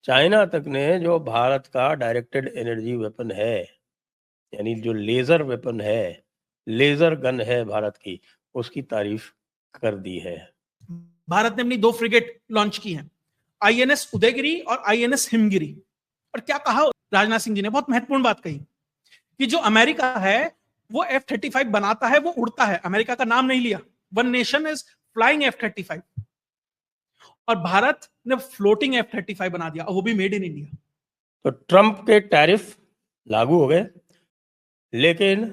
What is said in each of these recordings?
China तक ने जो भारत का डायरेक्टेड एनर्जी वेपन है, यानी जो लेजर वेपन है, लेजर गन है भारत की, उसकी तारीफ कर दी है। भारत ने अपनी 2 फ्रिगेट लॉन्च की हैं, आईएनएस उदयगिरी और आईएनएस हिमगिरी। और क्या कहा राजनाथ सिंह जी ने, बहुत महत्वपूर्ण बात कही कि जो अमेरिका है वो F-35 बनाता है, वो उड़ता है, अमेरिका का नाम नहीं लिया। One nation is flying F-35, और भारत ने फ्लोटिंग F-35 बना दिया, और वो भी मेड इन इंडिया। तो ट्रंप के टैरिफ लागू हो गए, लेकिन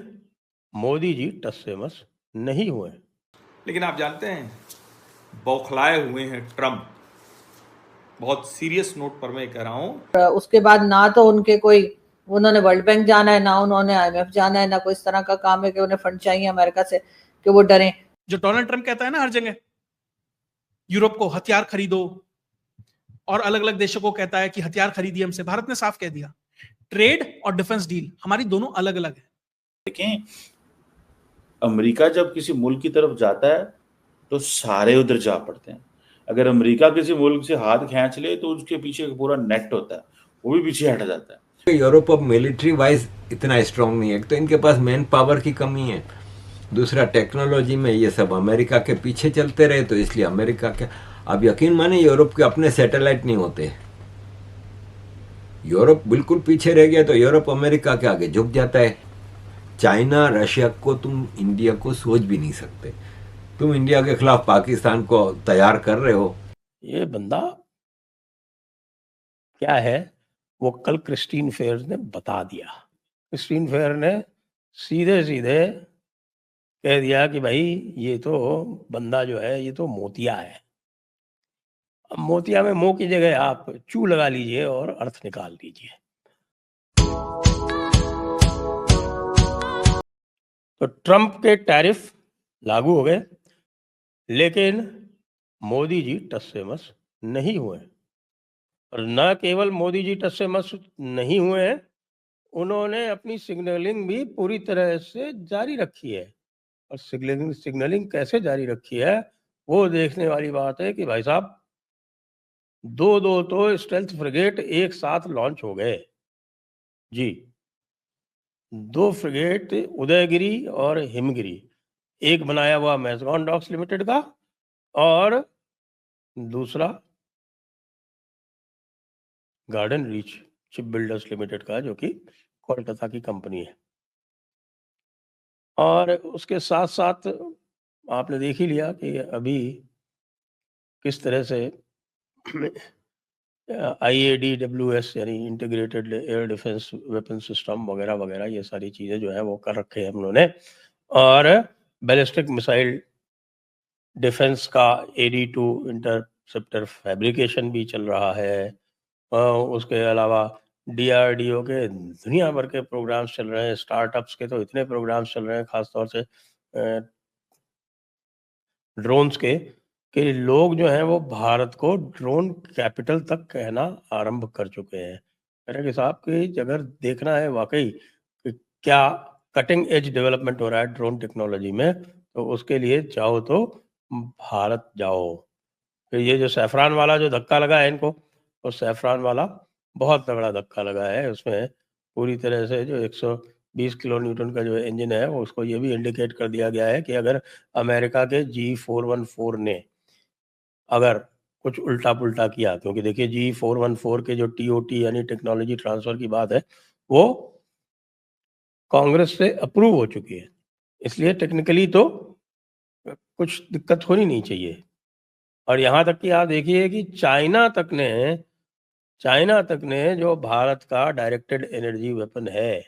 मोदी जी टस से मस नहीं हुए। लेकिन आप जानते हैं, बौखलाए हुए हैं ट्रंप। बहुत सीरियस नोट पर मैं कह रहा हूं। उसके बाद ना तो उनके कोई, उन्होंने वर्ल्ड बैंक जाना है, ना उन्होंने IMF जाना है, ना कोई इस तरह का काम है कि उन्हें फंड चाहिए अमेरिका से कि वो डरें। जो डोनाल्ड ट्रंप कहता है ना हर जगह, यूरोप को हथियार खरीदो, और अलग अलग देशों को कहता है कि हथियार खरीदिए हमसे, भारत ने साफ कह दिया ट्रेड और डिफेंस डील हमारी दोनों अलग अलग है। देखें, अमेरिका जब किसी मुल्क की तरफ जाता है तो सारे उधर जा पड़ते हैं। अगर अमेरिका किसी मुल्क से हाथ खींच ले तो उसके पीछे एक पूरा नेट होता है, वो भी पीछे हट जाता है। यूरोप अब मिलिट्री वाइज इतना स्ट्रांग नहीं है, तो इनके पास मैन पावर की कमी है, दूसरा टेक्नोलॉजी में ये सब अमेरिका के पीछे चलते रहे, तो इसलिए अमेरिका के, अब यकीन माने यूरोप के अपने सैटेलाइट नहीं होते, यूरोप बिल्कुल पीछे रह गया तो यूरोप अमेरिका के आगे झुक जाता है। चाइना रशिया को तुम इंडिया को सोच भी नहीं सकते, तुम इंडिया के खिलाफ पाकिस्तान को तैयार कर रहे हो। ये बंदा क्या है, वो कल क्रिस्टीन फेयर ने बता दिया। क्रिस्टीन फेयर ने सीधे सीधे कह दिया कि भाई ये तो बंदा जो है ये तो मोतिया है। अब मोतिया में मुंह की जगह आप चू लगा लीजिए और अर्थ निकाल लीजिए। तो ट्रंप के टैरिफ लागू हो गए, लेकिन मोदी जी टस से मस नहीं हुए। और न केवल मोदी जी टस से मस नहीं हुए हैं, उन्होंने अपनी सिग्नलिंग भी पूरी तरह से जारी रखी है। और सिग्नलिंग कैसे जारी रखी है वो देखने वाली बात है कि भाई साहब दो तो स्टेल्थ फ्रिगेट एक साथ लॉन्च हो गए जी। 2 फ्रिगेट उदयगिरी और हिमगिरी, एक बनाया हुआ मैजगॉन डॉक्स लिमिटेड का और दूसरा garden reach ship builders limited का, जो कि कोलकाता की कंपनी है। और उसके साथ साथ आपने देख ही लिया कि अभी किस तरह से IADWS यानी integrated air defence weapon system वगैरह वगैरह, ये सारी चीज़ें जो है वो कर रखे हैं हम लोगों ने। और बैलिस्टिक मिसाइल डिफेंस का AD2 इंटरसेप्टर फैब्रिकेशन भी चल रहा है। उसके अलावा DRDO के दुनिया भर के प्रोग्राम्स चल रहे हैं, स्टार्टअप्स के तो इतने प्रोग्राम्स चल रहे हैं, खासतौर से ड्रोन्स के, कि लोग जो हैं वो भारत को ड्रोन कैपिटल तक कहना आरंभ कर चुके हैं। कह रहे कि साहब कि अगर देखना है वाकई कि क्या कटिंग एज डेवलपमेंट हो रहा है ड्रोन टेक्नोलॉजी में, तो उसके लिए चाहो तो भारत जाओ। फिर ये जो सैफरान वाला जो धक्का लगा है इनको, तो सैफरान वाला बहुत तगड़ा धक्का लगा है। उसमें पूरी तरह से जो 120 किलो न्यूटन का जो इंजन है वो, उसको ये भी इंडिकेट कर दिया गया है कि अगर अमेरिका के G414 ने अगर कुछ उल्टा पुल्टा किया, क्योंकि देखिए G414 के जो TOT यानी टेक्नोलॉजी ट्रांसफर की बात है वो कांग्रेस से अप्रूव हो चुकी है, इसलिए टेक्निकली तो कुछ दिक्कत होनी नहीं चाहिए। और यहाँ तक कि आप देखिए कि चाइना तक ने जो भारत का डायरेक्टेड एनर्जी वेपन है,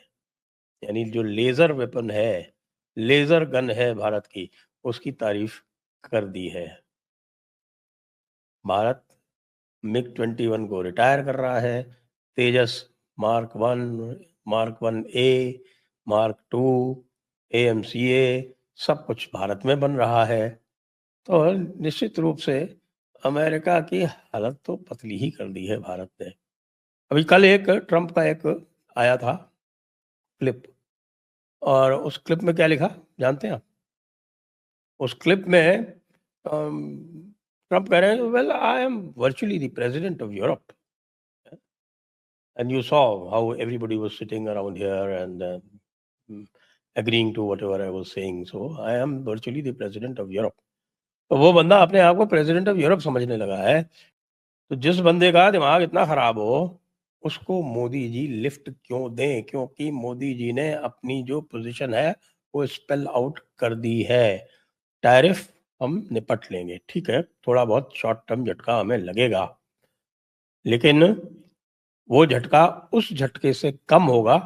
यानी जो लेजर वेपन है, लेजर गन है भारत की, उसकी तारीफ कर दी है। भारत MiG-21 को रिटायर कर रहा है, Tejas mark 1, mark 1A, mark 2, AMCA सब कुछ भारत में बन रहा है। तो निश्चित रूप से अमेरिका की हालत तो पतली ही कर दी है भारत ने। अभी कल एक ट्रंप का एक आया था क्लिप, और उस क्लिप में क्या लिखा जानते हैं आप? उस क्लिप में ट्रंप कह रहे हैं, well I am virtually the president of Europe. and you saw how everybody was sitting around here and agreeing to whatever I was saying. So I am virtually the president of Europe. तो वो बंदा अपने आप को president of Europe समझने लगा है। तो जिस बंदे का दिमाग इतना खराब हो, उसको मोदी जी लिफ्ट क्यों दें? क्योंकि मोदी जी ने अपनी जो पोजीशन है वो स्पेल आउट कर दी है। टैरिफ हम निपट लेंगे, ठीक है, थोड़ा बहुत शॉर्ट टर्म झटका हमें लगेगा, लेकिन वो झटका उस झटके से कम होगा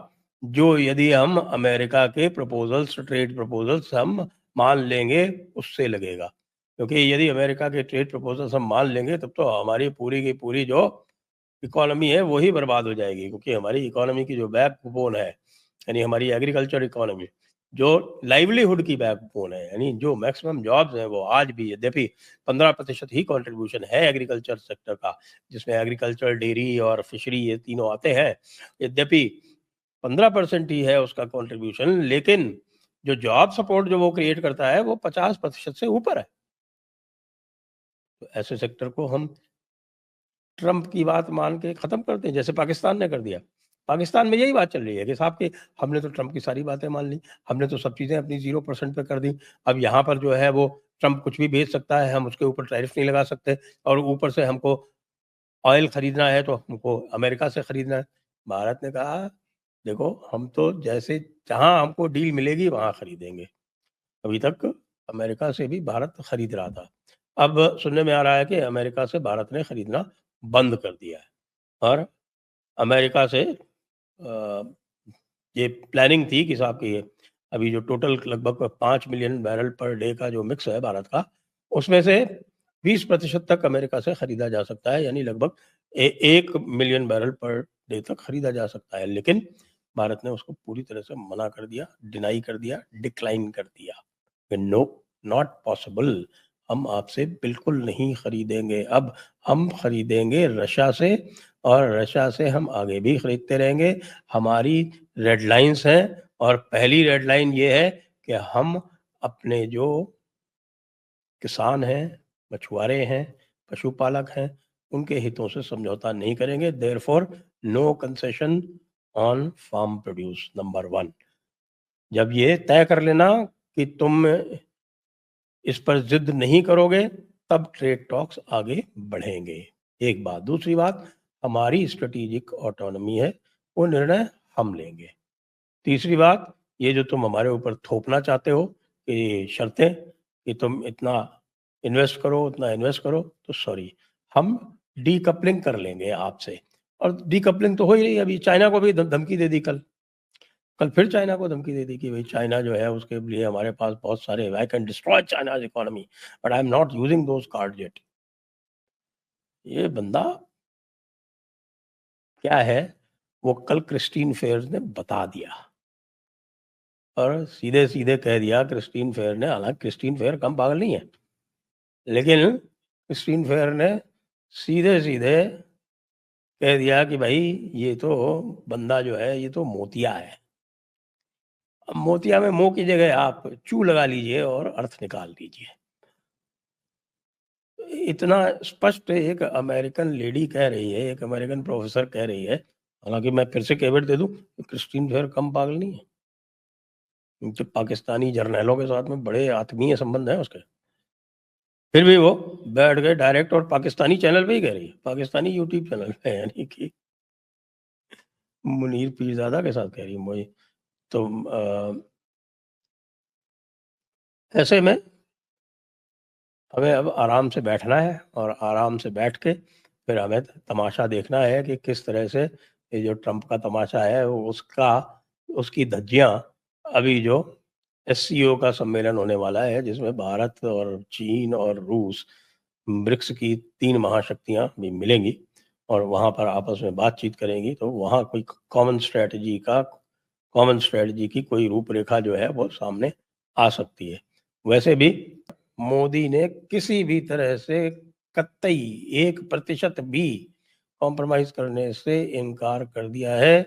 जो यदि हम अमेरिका के प्रपोजल्स, ट्रेड प्रपोजल्स हम मान लेंगे, उससे लगेगा। क्योंकि यदि अमेरिका के ट्रेड प्रपोजल्स हम मान लेंगे तब तो हमारी पूरी की पूरी जो इकोनॉमी है वो ही बर्बाद हो जाएगी, क्योंकि हमारी इकोनॉमी की जो बैकबोन है, यानी हमारी एग्रीकल्चर इकोनॉमी, जो लाइवलीहुड की बैकबोन है, यानी जो मैक्सिमम जॉब्स हैं, वो आज भी यद्यपि 15% ही कंट्रीब्यूशन है एग्रीकल्चर सेक्टर का, जिसमें एग्रीकल्चर, डेयरी और फिशरी ये तीनों आते हैं, यद्यपि 15% ही है उसका कंट्रीब्यूशन, लेकिन जो जॉब सपोर्ट जो वो क्रिएट करता है वो 50% से ऊपर है। तो ऐसे सेक्टर को हम ट्रंप की बात मान के खत्म करते हैं, जैसे पाकिस्तान ने कर दिया। पाकिस्तान में यही बात चल रही है कि साहब कि हमने तो ट्रंप की सारी बातें मान ली, हमने तो सब चीज़ें अपनी 0% पे कर दी, अब यहाँ पर जो है वो ट्रंप कुछ भी बेच सकता है, हम उसके ऊपर टैरिफ नहीं लगा सकते, और ऊपर से हमको ऑयल खरीदना है तो हमको अमेरिका से खरीदना है। भारत ने कहा देखो हम तो जैसे जहाँ हमको डील मिलेगी वहाँ खरीदेंगे। अभी तक अमेरिका से भी भारत खरीद रहा था, अब सुनने में आ रहा है कि अमेरिका से भारत ने खरीदना बंद कर दिया है, और अमेरिका से ये प्लानिंग थी कि साहब कि अभी जो टोटल लगभग 5 मिलियन बैरल पर डे का जो मिक्स है भारत का, उसमें से 20% तक अमेरिका से खरीदा जा सकता है, यानी लगभग 1 मिलियन बैरल पर डे तक खरीदा जा सकता है। लेकिन भारत ने उसको पूरी तरह से मना कर दिया, डिनाई कर दिया, डिक्लाइन कर दिया कि नो, नॉट पॉसिबल, हम आपसे बिल्कुल नहीं खरीदेंगे। अब हम खरीदेंगे रशिया से, और रशिया से हम आगे भी खरीदते रहेंगे। हमारी रेड लाइन्स हैं, और पहली रेड लाइन ये है कि हम अपने जो किसान हैं, मछुआरे हैं, पशुपालक हैं, उनके हितों से समझौता नहीं करेंगे। Therefore no concession on farm produce, number 1। जब ये तय कर लेना कि तुम इस पर जिद नहीं करोगे, तब ट्रेड टॉक्स आगे बढ़ेंगे। एक बात। दूसरी बात, हमारी स्ट्रेटेजिक ऑटोनॉमी है, वो निर्णय हम लेंगे। तीसरी बात, ये जो तुम हमारे ऊपर थोपना चाहते हो कि शर्तें कि तुम इतना इन्वेस्ट करो, उतना इन्वेस्ट करो, तो सॉरी, हम डीकपलिंग कर लेंगे आपसे। और डीकपलिंग तो हो ही रही है, अभी चाइना को भी धमकी दे दी कल फिर चाइना को धमकी दे दी कि भाई चाइना जो है उसके लिए हमारे पास बहुत सारे, I can destroy China's economy but I am not using those card yet. ये बंदा क्या है, वो कल क्रिस्टीन फेयर ने बता दिया, और सीधे सीधे कह दिया क्रिस्टीन फेयर ने, हालांकि क्रिस्टीन फेयर कम पागल नहीं है, लेकिन क्रिस्टीन फेयर ने सीधे सीधे कह दिया कि भाई ये तो बंदा जो है ये तो मोतिया है। अब मोतिया में मुंह की जगह आप चू लगा लीजिए और अर्थ निकाल लीजिए। इतना स्पष्ट एक अमेरिकन लेडी कह रही है, एक अमेरिकन प्रोफेसर कह रही है, हालांकि मैं फिर से कैवेट दे दूं, क्रिस्टीन फेयर कम पागल नहीं है, उनके पाकिस्तानी जर्नैलों के साथ में बड़े आत्मीय संबंध है उसके, फिर भी वो बैठ गए डायरेक्ट और पाकिस्तानी चैनल पे ही कह रही है, पाकिस्तानी यूट्यूब चैनल पे, यानी कि मुनीर पीरजादा के साथ कह रही है मुझे। तो ऐसे में हमें अब आराम से बैठना है, और आराम से बैठ के फिर हमें तमाशा देखना है कि किस तरह से ये जो ट्रंप का तमाशा है उसकी धज्जियां, अभी जो एससीओ का सम्मेलन होने वाला है जिसमें भारत और चीन और रूस, ब्रिक्स की 3 महाशक्तियां भी मिलेंगी और वहां पर आपस में बातचीत करेंगी, तो वहां कोई कॉमन स्ट्रेटजी की कोई रूपरेखा जो है वो सामने आ सकती है। वैसे भी मोदी ने किसी भी तरह से कतई 1% भी कॉम्प्रोमाइज करने से इनकार कर दिया है।